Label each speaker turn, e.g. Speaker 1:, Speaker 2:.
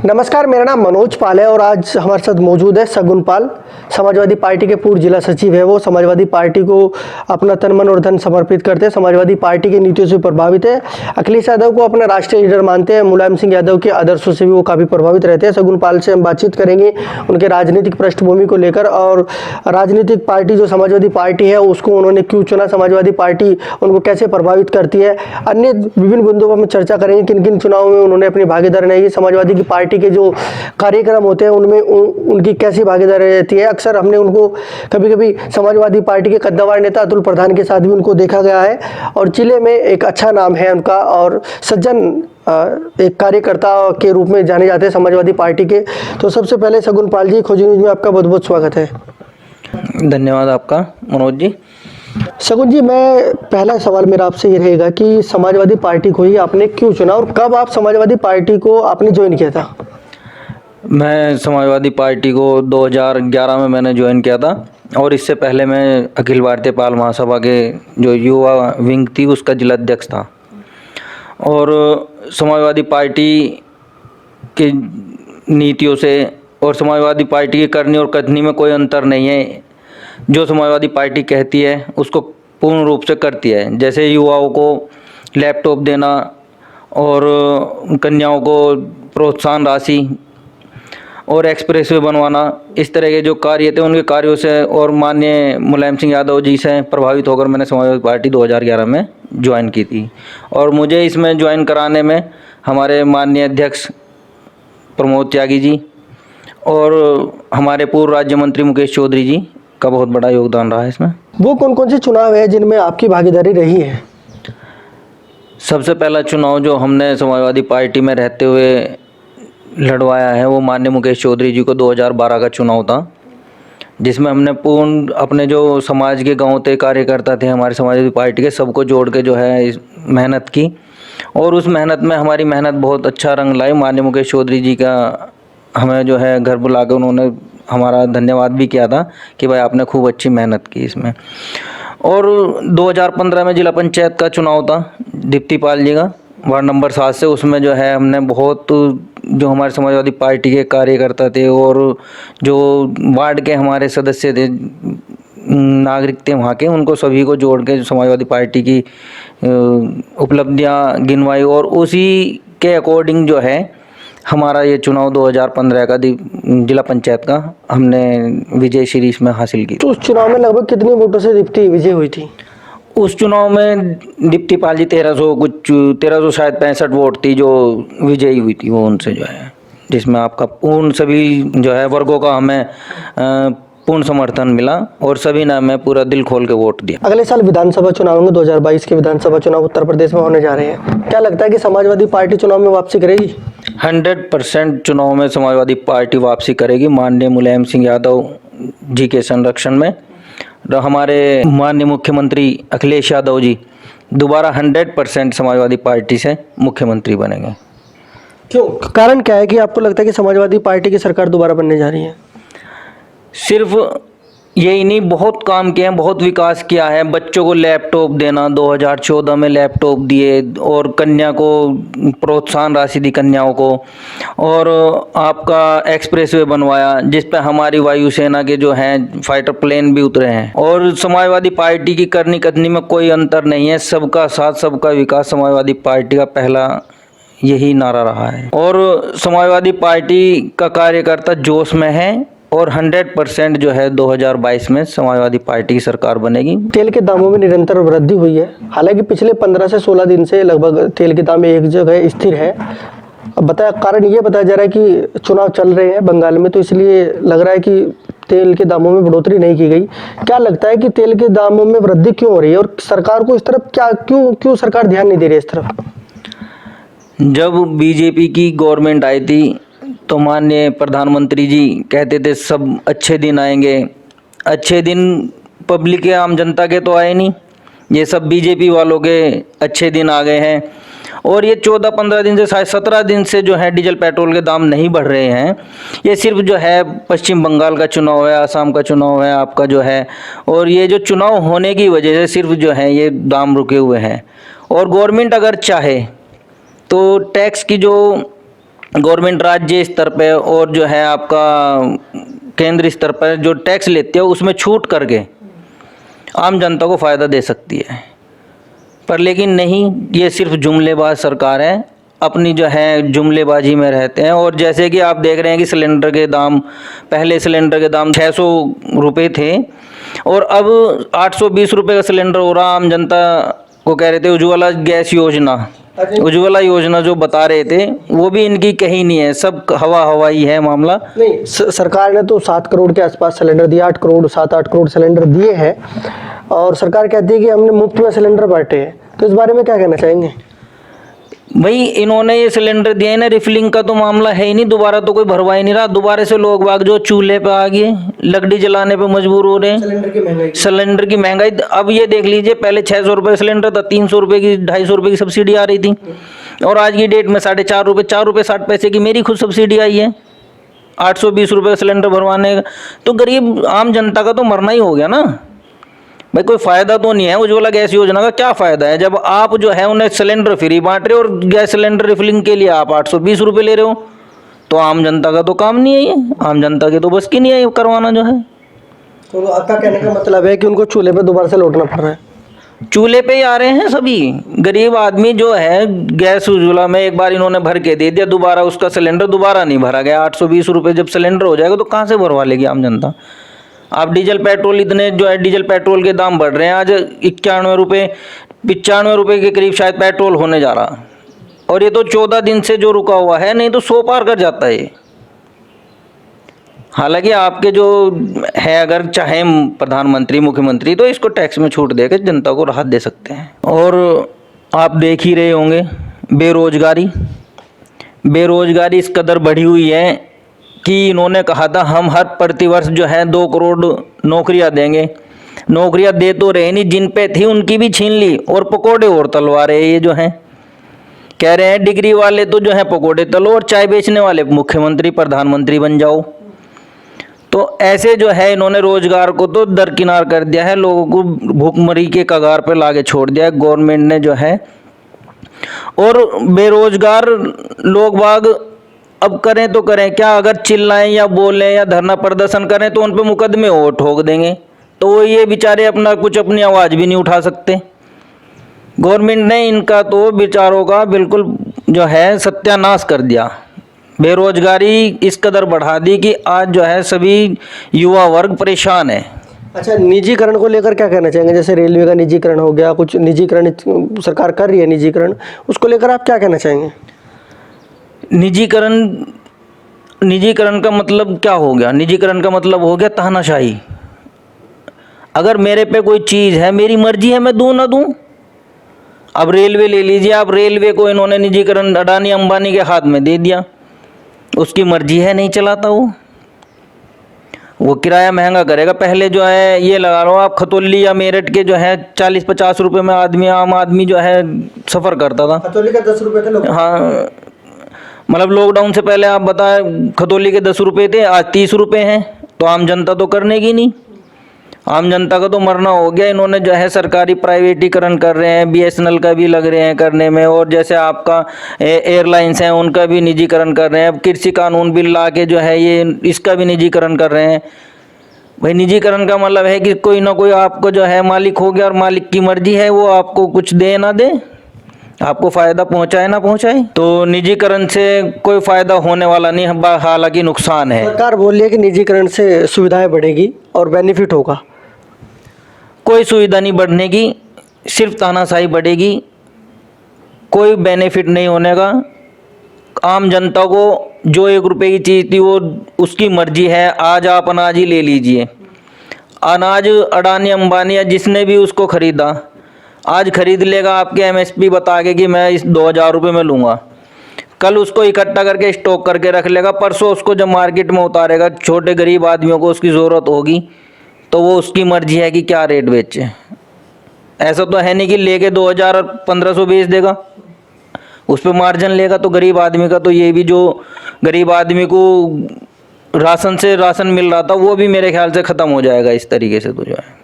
Speaker 1: नमस्कार, मेरा नाम मनोज पाल है और आज हमारे साथ मौजूद है शगुन पाल। समाजवादी पार्टी के पूर्व जिला सचिव है। वो समाजवादी पार्टी को अपना तन मन और धन समर्पित करते हैं। समाजवादी पार्टी की नीतियों से प्रभावित है। अखिलेश यादव को अपना राष्ट्रीय लीडर मानते हैं। मुलायम सिंह यादव के आदर्शों से भी वो काफ़ी प्रभावित रहते हैं। शगुन पाल से हम बातचीत करेंगे उनके राजनीतिक पृष्ठभूमि को लेकर और राजनीतिक पार्टी जो समाजवादी पार्टी है उसको उन्होंने क्यों चुना, समाजवादी पार्टी उनको कैसे प्रभावित करती है। अन्य विभिन्न बिंदुओं पर हम चर्चा करेंगे किन किन चुनावों में उन्होंने अपनी भागीदारी नहीं की, समाजवादी की पार्टी के जो कार्यक्रम होते हैं उनमें उनकी कैसी भागीदारी रहती है। अक्सर हमने उनको कभी कभी समाजवादी पार्टी के कद्दावर नेता अतुल प्रधान के साथ भी उनको देखा गया है और जिले में एक अच्छा नाम है उनका और सज्जन एक कार्यकर्ता के रूप में जाने जाते हैं समाजवादी पार्टी के। तो सबसे पहले शगुन पाल जी, खोजी न्यूज़ में आपका बहुत बहुत स्वागत है।
Speaker 2: धन्यवाद आपका मनोज जी।
Speaker 1: शगुन जी, मैं पहला सवाल मेरा आपसे ये रहेगा कि समाजवादी पार्टी को ही आपने क्यों चुना और कब आप समाजवादी पार्टी को आपने ज्वाइन किया था?
Speaker 2: मैं समाजवादी पार्टी को 2011 में मैंने ज्वाइन किया था और इससे पहले मैं अखिल भारतीय पाल महासभा के जो युवा विंग थी उसका जिला अध्यक्ष था। और समाजवादी पार्टी की नीतियों से और समाजवादी पार्टी की करनी और कथनी में कोई अंतर नहीं है। जो समाजवादी पार्टी कहती है उसको पूर्ण रूप से करती है। जैसे युवाओं को लैपटॉप देना और कन्याओं को प्रोत्साहन राशि और एक्सप्रेसवे बनवाना, इस तरह के जो कार्य थे उनके कार्यों से और माननीय मुलायम सिंह यादव जी से प्रभावित होकर मैंने समाजवादी पार्टी 2011 में ज्वाइन की थी। और मुझे इसमें ज्वाइन कराने में हमारे माननीय अध्यक्ष प्रमोद त्यागी जी और हमारे पूर्व राज्य मंत्री मुकेश चौधरी जी का बहुत बड़ा योगदान रहा है इसमें।
Speaker 1: वो कौन कौन से चुनाव है जिनमें आपकी भागीदारी रही है?
Speaker 2: सबसे पहला चुनाव जो हमने समाजवादी पार्टी में रहते हुए लड़वाया है वो माननीय मुकेश चौधरी जी को 2012 का चुनाव था, जिसमें हमने पूर्ण अपने जो समाज के गांव थे कार्यकर्ता थे हमारे समाजवादी पार्टी के, सबको जोड़ के जो है मेहनत की और उस मेहनत में हमारी मेहनत बहुत अच्छा रंग लाई। माननीय मुकेश चौधरी जी का हमें जो है घर बुला के उन्होंने हमारा धन्यवाद भी किया था कि भाई आपने खूब अच्छी मेहनत की इसमें। और 2015 में जिला पंचायत का चुनाव था दीप्ति पाल जी का, वार्ड नंबर 7 से। उसमें जो है हमने बहुत जो हमारे समाजवादी पार्टी के कार्यकर्ता थे और जो वार्ड के हमारे सदस्य थे, नागरिक थे वहाँ के, उनको सभी को जोड़ के समाजवादी पार्टी की उपलब्धियाँ गिनवाई और उसी के अकॉर्डिंग जो है हमारा ये चुनाव 2015 का जिला पंचायत का हमने विजय श्री इसमें हासिल की।
Speaker 1: तो उस चुनाव में लगभग कितनी वोटों से दीप्ति विजय हुई थी?
Speaker 2: उस चुनाव में दीप्ति पाल जी 1300 शायद 65 वोट थी जो विजयी हुई थी वो उनसे जो है, जिसमें आपका पूर्ण सभी जो है वर्गों का हमें पूर्ण समर्थन मिला और सभी ने हमें पूरा दिल खोल के वोट दिया।
Speaker 1: अगले साल विधानसभा चुनाव होंगे, 2022 के विधानसभा चुनाव उत्तर प्रदेश में होने जा रहे हैं। क्या लगता है कि समाजवादी पार्टी चुनाव में वापसी करेगी?
Speaker 2: 100% चुनाव में समाजवादी पार्टी वापसी करेगी माननीय मुलायम सिंह यादव जी के संरक्षण में। हमारे माननीय मुख्यमंत्री अखिलेश यादव जी दोबारा 100% समाजवादी पार्टी से मुख्यमंत्री बनेंगे।
Speaker 1: क्यों, कारण क्या है कि आपको लगता है कि समाजवादी पार्टी की सरकार दोबारा बनने जा रही है?
Speaker 2: सिर्फ यही नहीं, बहुत काम किए हैं, बहुत विकास किया है। बच्चों को लैपटॉप देना, 2014 में लैपटॉप दिए और कन्या को प्रोत्साहन राशि दी कन्याओं को, और आपका एक्सप्रेसवे बनवाया जिस पे हमारी वायुसेना के जो हैं फाइटर प्लेन भी उतरे हैं। और समाजवादी पार्टी की करनी कथनी में कोई अंतर नहीं है, सबका साथ सबका विकास समाजवादी पार्टी का पहला यही नारा रहा है। और समाजवादी पार्टी का कार्यकर्ता जोश में है और 100% जो है 2022 में समाजवादी पार्टी की सरकार बनेगी।
Speaker 1: तेल के दामों में निरंतर वृद्धि हुई है, हालांकि पिछले 15 से 16 दिन से लगभग तेल के दाम एक जगह स्थिर है। अब कारण ये बताया जा रहा है कि चुनाव चल रहे हैं बंगाल में, तो इसलिए लग रहा है कि तेल के दामों में बढ़ोतरी नहीं की गई। क्या लगता है कि तेल के दामों में वृद्धि क्यों हो रही है और सरकार को इस तरफ क्यों सरकार ध्यान नहीं दे रही है इस तरफ?
Speaker 2: जब बीजेपी की गवर्नमेंट आई थी तो माननीय प्रधानमंत्री जी कहते थे सब अच्छे दिन आएंगे। अच्छे दिन पब्लिक के आम जनता के तो आए नहीं, ये सब बीजेपी वालों के अच्छे दिन आ गए हैं। और ये 14-15 दिन से शायद 17 दिन से जो है डीजल पेट्रोल के दाम नहीं बढ़ रहे हैं। ये सिर्फ जो है पश्चिम बंगाल का चुनाव है, असम का चुनाव है आपका जो है, और ये जो चुनाव होने की वजह से सिर्फ जो है ये दाम रुके हुए हैं। और गवर्नमेंट अगर चाहे तो टैक्स की जो गवर्नमेंट राज्य स्तर पे और जो है आपका केंद्र स्तर पर जो टैक्स लेती है उसमें छूट करके आम जनता को फ़ायदा दे सकती है। पर लेकिन नहीं, ये सिर्फ जुमलेबाज सरकार है, अपनी जो है जुमलेबाजी में रहते हैं। और जैसे कि आप देख रहे हैं कि सिलेंडर के दाम, पहले सिलेंडर के दाम 600 रुपये थे और अब 820 रुपये का सिलेंडर हो रहा। आम जनता को कह रहे थे उज्ज्वला गैस योजना, उज्ज्वला योजना जो बता रहे थे वो भी इनकी कहीं नहीं है, सब हवाई है मामला।
Speaker 1: नहीं, सरकार ने तो 7 करोड़ के आसपास सिलेंडर दिया, 7-8 करोड़ सिलेंडर दिए हैं और सरकार कहती है कि हमने मुफ्त में सिलेंडर बांटे हैं। तो इस बारे में क्या कहना चाहेंगे?
Speaker 2: भाई इन्होंने ये सिलेंडर दिया है ना, रिफिलिंग का तो मामला है ही नहीं, दोबारा तो कोई भरवा ही नहीं रहा। दोबारा से लोग बाग जो चूल्हे पे आ गए, लकड़ी जलाने पे मजबूर हो रहे हैं। सिलेंडर की महंगाई अब ये देख लीजिए, पहले 600 रुपये सिलेंडर था, 300 रुपये की 250 रुपये की सब्सिडी आ रही थी और आज की डेट में 4.5 रुपये, 4 रुपये 60 पैसे की मेरी खुद सब्सिडी आई है 820 रुपये का सिलेंडर भरवाने का। तो गरीब आम जनता का तो मरना ही हो गया ना भाई, कोई फ़ायदा तो नहीं है। उज्ज्वला गैस योजना का क्या फ़ायदा है जब आप जो है उन्हें सिलेंडर फ्री बांट रहे हो और गैस सिलेंडर रिफिलिंग के लिए आप 820 रुपये ले रहे हो। तो आम जनता का तो काम नहीं है, ये आम जनता के तो बस की नहीं है करवाना जो है।
Speaker 1: तो आपका कहने का मतलब है कि उनको चूल्हे पे दोबारा से लौटना पड़ रहा है?
Speaker 2: चूल्हे पे ही आ रहे हैं सभी गरीब आदमी जो है। गैस उज्ज्वला में एक बार इन्होंने भर के दे दिया, दोबारा उसका सिलेंडर दोबारा नहीं भरा गया। 820 रुपये जब सिलेंडर हो जाएगा तो कहाँ से भरवा लेगी आम जनता? आप डीजल पेट्रोल, इतने जो है डीजल पेट्रोल के दाम बढ़ रहे हैं, आज 91 रुपये 95 रुपये के करीब शायद पेट्रोल होने जा रहा। और ये तो 14 दिन से जो रुका हुआ है, नहीं तो 100 पार कर जाता है ये। हालांकि आपके जो है अगर चाहे प्रधानमंत्री मुख्यमंत्री तो इसको टैक्स में छूट देकर जनता को राहत दे सकते हैं। और आप देख ही रहे होंगे बेरोजगारी इस कदर बढ़ी हुई है कि इन्होंने कहा था हम हर प्रतिवर्ष जो है 2 करोड़ नौकरियां देंगे। नौकरियां दे तो रहे नहीं, जिन पे थी उनकी भी छीन ली और पकोड़े और तलवा रहे ये जो हैं। कह रहे हैं डिग्री वाले तो जो है पकोड़े तलो और चाय बेचने वाले मुख्यमंत्री प्रधानमंत्री बन जाओ। तो ऐसे जो है इन्होंने रोजगार को तो दरकिनार कर दिया है, लोगों को भूखमरी के कगार पर लाके छोड़ दिया है गवर्नमेंट ने जो है। और बेरोजगार लोग बाग अब करें तो करें क्या? अगर चिल्लाएं या बोलें या धरना प्रदर्शन करें तो उन पे मुकदमे और ठोक देंगे। तो ये बेचारे अपनी आवाज़ भी नहीं उठा सकते। गवर्नमेंट ने इनका तो बेचारों का बिल्कुल जो है सत्यानाश कर दिया। बेरोजगारी इस कदर बढ़ा दी कि आज जो है सभी युवा वर्ग परेशान है।
Speaker 1: अच्छा, निजीकरण को लेकर क्या कहना चाहेंगे? जैसे रेलवे का निजीकरण हो गया, कुछ निजीकरण सरकार कर रही है निजीकरण, उसको लेकर आप क्या कहना चाहेंगे?
Speaker 2: निजीकरण का मतलब क्या हो गया? निजीकरण का मतलब हो गया तानाशाही। अगर मेरे पे कोई चीज़ है, मेरी मर्जी है मैं दूं ना दूं। अब रेलवे ले लीजिए आप, रेलवे को इन्होंने निजीकरण अडानी अंबानी के हाथ में दे दिया, उसकी मर्जी है नहीं चलाता वो किराया महंगा करेगा। पहले जो है ये लगा लो आप खतौली या मेरठ के जो है 40-50 रुपये में आम आदमी जो है सफ़र करता था।
Speaker 1: खतौली का 10 रुपये थे। हाँ,
Speaker 2: मतलब लॉकडाउन से पहले आप बताएं खतौली के 10 रुपये थे, आज 30 रुपये हैं। तो आम जनता तो करने की नहीं, आम जनता का तो मरना हो गया। इन्होंने जो है सरकारी प्राइवेटीकरण कर रहे हैं, BSNL का भी लग रहे हैं करने में, और जैसे आपका एयरलाइंस हैं उनका भी निजीकरण कर रहे हैं। अब कृषि कानून बिल ला के जो है ये इसका भी निजीकरण कर रहे हैं। भाई निजीकरण का मतलब है कि कोई ना कोई आपको जो है मालिक हो गया और मालिक की मर्जी है वो आपको कुछ दे ना दे, आपको फ़ायदा पहुंचाए ना पहुंचाए। तो निजीकरण से कोई फ़ायदा होने वाला नहीं, हालांकि नुकसान है।
Speaker 1: सरकार बोल रही है कि निजीकरण से सुविधाएं बढ़ेगी और बेनिफिट होगा।
Speaker 2: कोई सुविधा नहीं बढ़ने की, सिर्फ तानाशाही बढ़ेगी, कोई बेनिफिट नहीं होने का। आम जनता को जो 1 रुपये की चीज़ थी वो उसकी मर्जी है, आज आप अनाज ही ले लीजिए। अनाज अडानी अंबानी या जिसने भी उसको ख़रीदा आज खरीद लेगा आपके MSP बता के कि मैं इस 2000 रुपये में लूँगा। कल उसको इकट्ठा करके स्टॉक करके रख लेगा, परसों उसको जब मार्केट में उतारेगा, छोटे गरीब आदमियों को उसकी ज़रूरत होगी तो वो उसकी मर्जी है कि क्या रेट बेचे। ऐसा तो है नहीं कि लेके 2000 और 1500 बेच देगा, उस पर मार्जिन लेगा। तो गरीब आदमी का तो ये भी जो गरीब आदमी को राशन मिल रहा था वो भी मेरे ख्याल से ख़त्म हो जाएगा इस तरीके से तो जो है।